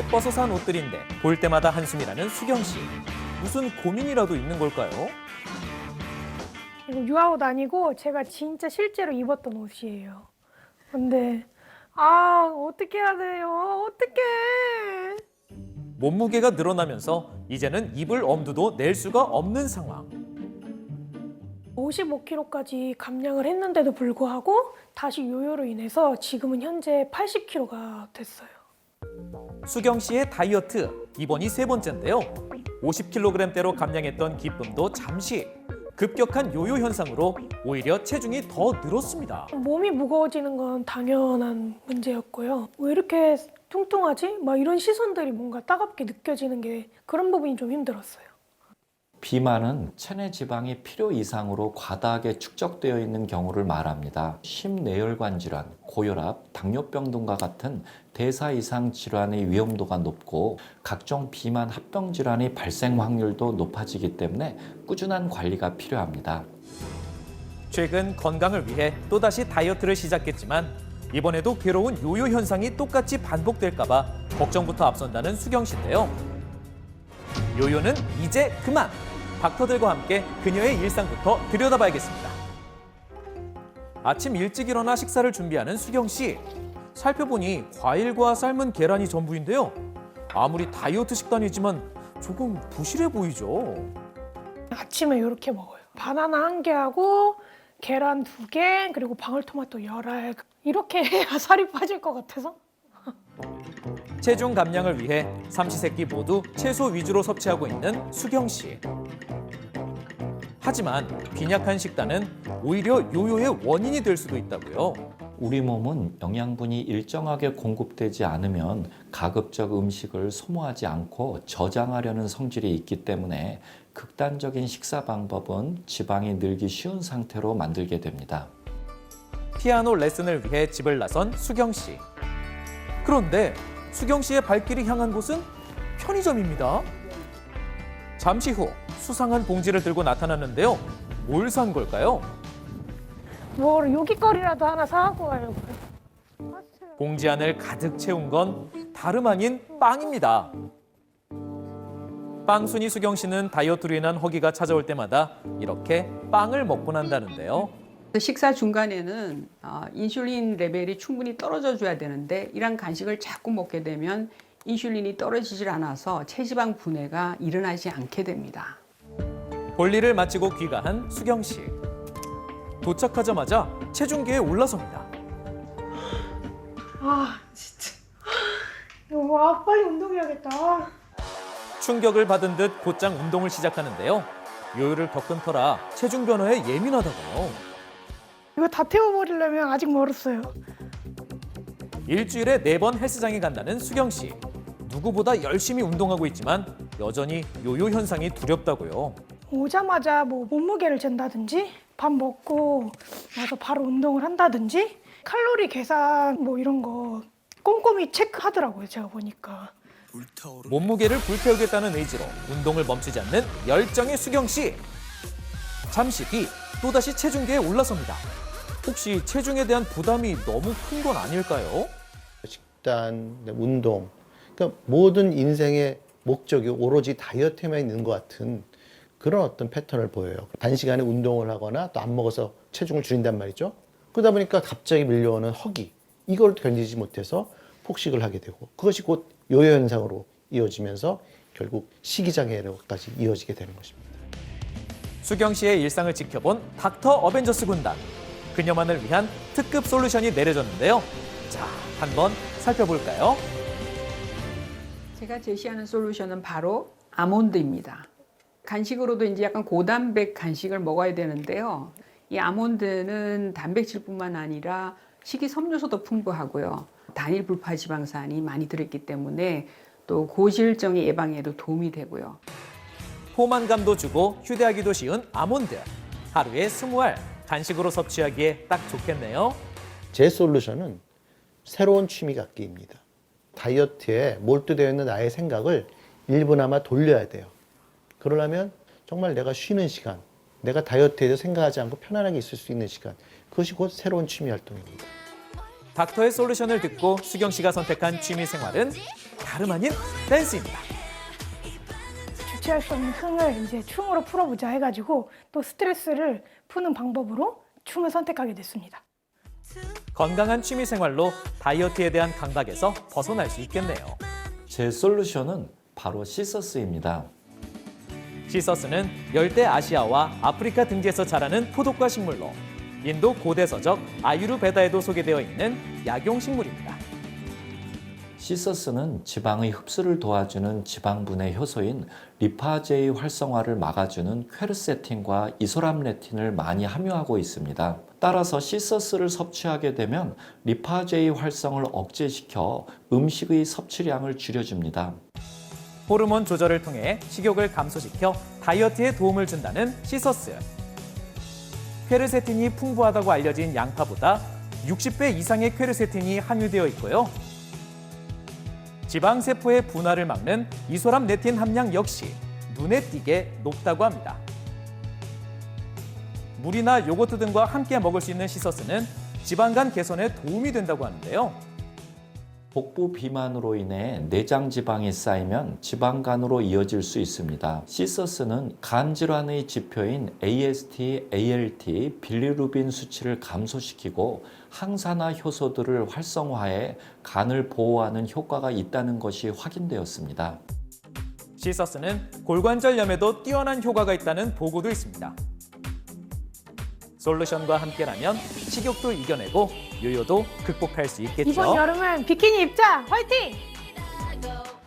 예뻐서 산 옷들인데 볼 때마다 한숨이라는 수경 씨. 무슨 고민이라도 있는 걸까요? 이거 유아옷 아니고 제가 진짜 실제로 입었던 옷이에요. 근데 어떻게 해야 돼요? 어떡해. 몸무게가 늘어나면서 이제는 입을 엄두도 낼 수가 없는 상황. 55kg까지 감량을 했는데도 불구하고 다시 요요로 인해서 지금은 현재 80kg가 됐어요. 수경 씨의 다이어트 이번이 세 번째인데요. 50kg대로 감량했던 기쁨도 잠시 급격한 요요 현상으로 오히려 체중이 더 늘었습니다. 몸이 무거워지는 건 당연한 문제였고요. 왜 이렇게 뚱뚱하지? 막 이런 시선들이 뭔가 따갑게 느껴지는 게 그런 부분이 좀 힘들었어요. 비만은 체내 지방이 필요 이상으로 과다하게 축적되어 있는 경우를 말합니다. 심내혈관 질환, 고혈압, 당뇨병 등과 같은 대사 이상 질환의 위험도가 높고 각종 비만 합병 질환의 발생 확률도 높아지기 때문에 꾸준한 관리가 필요합니다. 최근 건강을 위해 또다시 다이어트를 시작했지만 이번에도 괴로운 요요 현상이 똑같이 반복될까 봐 걱정부터 앞선다는 수경 씨인데요. 요요는 이제 그만! 닥터들과 함께 그녀의 일상부터 들여다봐야겠습니다. 아침 일찍 일어나 식사를 준비하는 수경 씨. 살펴보니 과일과 삶은 계란이 전부인데요. 아무리 다이어트 식단이지만 조금 부실해 보이죠. 아침에 이렇게 먹어요. 바나나 1개하고 계란 2개 그리고 방울토마토 10알. 이렇게 해야 살이 빠질 것 같아서. 체중 감량을 위해 삼시세끼 모두 채소 위주로 섭취하고 있는 수경 씨. 하지만 빈약한 식단은 오히려 요요의 원인이 될 수도 있다고요. 우리 몸은 영양분이 일정하게 공급되지 않으면 가급적 음식을 소모하지 않고 저장하려는 성질이 있기 때문에 극단적인 식사 방법은 지방이 늘기 쉬운 상태로 만들게 됩니다. 피아노 레슨을 위해 집을 나선 수경 씨. 그런데 수경 씨의 발길이 향한 곳은 편의점입니다. 잠시 후 수상한 봉지를 들고 나타났는데요. 뭘 산 걸까요? 뭐 요깃거리라도 하나 사갖고 가려고요. 봉지 안을 가득 채운 건 다름 아닌 빵입니다. 빵순이 수경 씨는 다이어트로 인한 허기가 찾아올 때마다 이렇게 빵을 먹곤 한다는데요. 식사 중간에는 인슐린 레벨이 충분히 떨어져 줘야 되는데 이런 간식을 자꾸 먹게 되면 인슐린이 떨어지질 않아서 체지방 분해가 일어나지 않게 됩니다. 볼일을 마치고 귀가한 수경 씨. 도착하자마자 체중계에 올라섭니다. 진짜. 빨리 운동해야겠다. 충격을 받은 듯 곧장 운동을 시작하는데요. 요요를 겪은 터라 체중 변화에 예민하다고요. 이거 다 태워버리려면 아직 멀었어요. 일주일에 4번 헬스장에 간다는 수경 씨. 누구보다 열심히 운동하고 있지만 여전히 요요 현상이 두렵다고요. 오자마자 뭐 몸무게를 잰다든지 밥 먹고 나서 바로 운동을 한다든지 칼로리 계산 뭐 이런 거 꼼꼼히 체크하더라고요. 제가 보니까. 몸무게를 불태우겠다는 의지로 운동을 멈추지 않는 열정의 수경 씨. 잠시 뒤 또다시 체중계에 올라섭니다. 혹시 체중에 대한 부담이 너무 큰 건 아닐까요? 식단, 운동, 그러니까 모든 인생의 목적이 오로지 다이어트에만 있는 것 같은 그런 어떤 패턴을 보여요. 단시간에 운동을 하거나 또 안 먹어서 체중을 줄인단 말이죠. 그러다 보니까 갑자기 밀려오는 허기, 이걸 견디지 못해서 폭식을 하게 되고 그것이 곧 요요 현상으로 이어지면서 결국 식이장애로까지 이어지게 되는 것입니다. 수경 씨의 일상을 지켜본 닥터 어벤져스 군단. 그녀만을 위한 특급 솔루션이 내려졌는데요. 자, 한번 살펴볼까요? 제가 제시하는 솔루션은 바로 아몬드입니다. 간식으로도 이제 약간 고단백 간식을 먹어야 되는데요. 이 아몬드는 단백질뿐만 아니라 식이섬유소도 풍부하고요. 단일 불파지방산이 많이 들어있기 때문에 또 고지혈증의 예방에도 도움이 되고요. 포만감도 주고 휴대하기도 쉬운 아몬드. 하루에 20알 간식으로 섭취하기에 딱 좋겠네요. 제 솔루션은 새로운 취미 갖기입니다. 다이어트에 몰두되어 있는 나의 생각을 일부나마 돌려야 돼요. 그러려면 정말 내가 쉬는 시간, 내가 다이어트에도 생각하지 않고 편안하게 있을 수 있는 시간, 그것이 곧 새로운 취미 활동입니다. 닥터의 솔루션을 듣고 수경 씨가 선택한 취미 생활은 다름 아닌 댄스입니다. 주체할 수 없는 흥을 이제 춤으로 풀어보자 해가지고 또 스트레스를 푸는 방법으로 춤을 선택하게 됐습니다. 건강한 취미 생활로 다이어트에 대한 강박에서 벗어날 수 있겠네요. 제 솔루션은 바로 시서스입니다. 시서스는 열대 아시아와 아프리카 등지에서 자라는 포도과 식물로 인도 고대서적 아유르베다에도 소개되어 있는 약용식물입니다. 시서스는 지방의 흡수를 도와주는 지방분해 효소인 리파제의 활성화를 막아주는 퀘르세틴과 이소람레틴을 많이 함유하고 있습니다. 따라서 시서스를 섭취하게 되면 리파제의 활성을 억제시켜 음식의 섭취량을 줄여줍니다. 호르몬 조절을 통해 식욕을 감소시켜 다이어트에 도움을 준다는 시서스. 퀘르세틴이 풍부하다고 알려진 양파보다 60배 이상의 퀘르세틴이 함유되어 있고요. 지방세포의 분화를 막는 이소람레틴 함량 역시 눈에 띄게 높다고 합니다. 물이나 요거트 등과 함께 먹을 수 있는 시서스는 지방간 개선에 도움이 된다고 하는데요. 복부 비만으로 인해 내장 지방이 쌓이면 지방간으로 이어질 수 있습니다. 시서스는 간 질환의 지표인 AST, ALT, 빌리루빈 수치를 감소시키고 항산화 효소들을 활성화해 간을 보호하는 효과가 있다는 것이 확인되었습니다. 시서스는 골관절염에도 뛰어난 효과가 있다는 보고도 있습니다. 솔루션과 함께라면 식욕도 이겨내고 요요도 극복할 수 있겠죠. 이번 여름은 비키니 입자! 화이팅!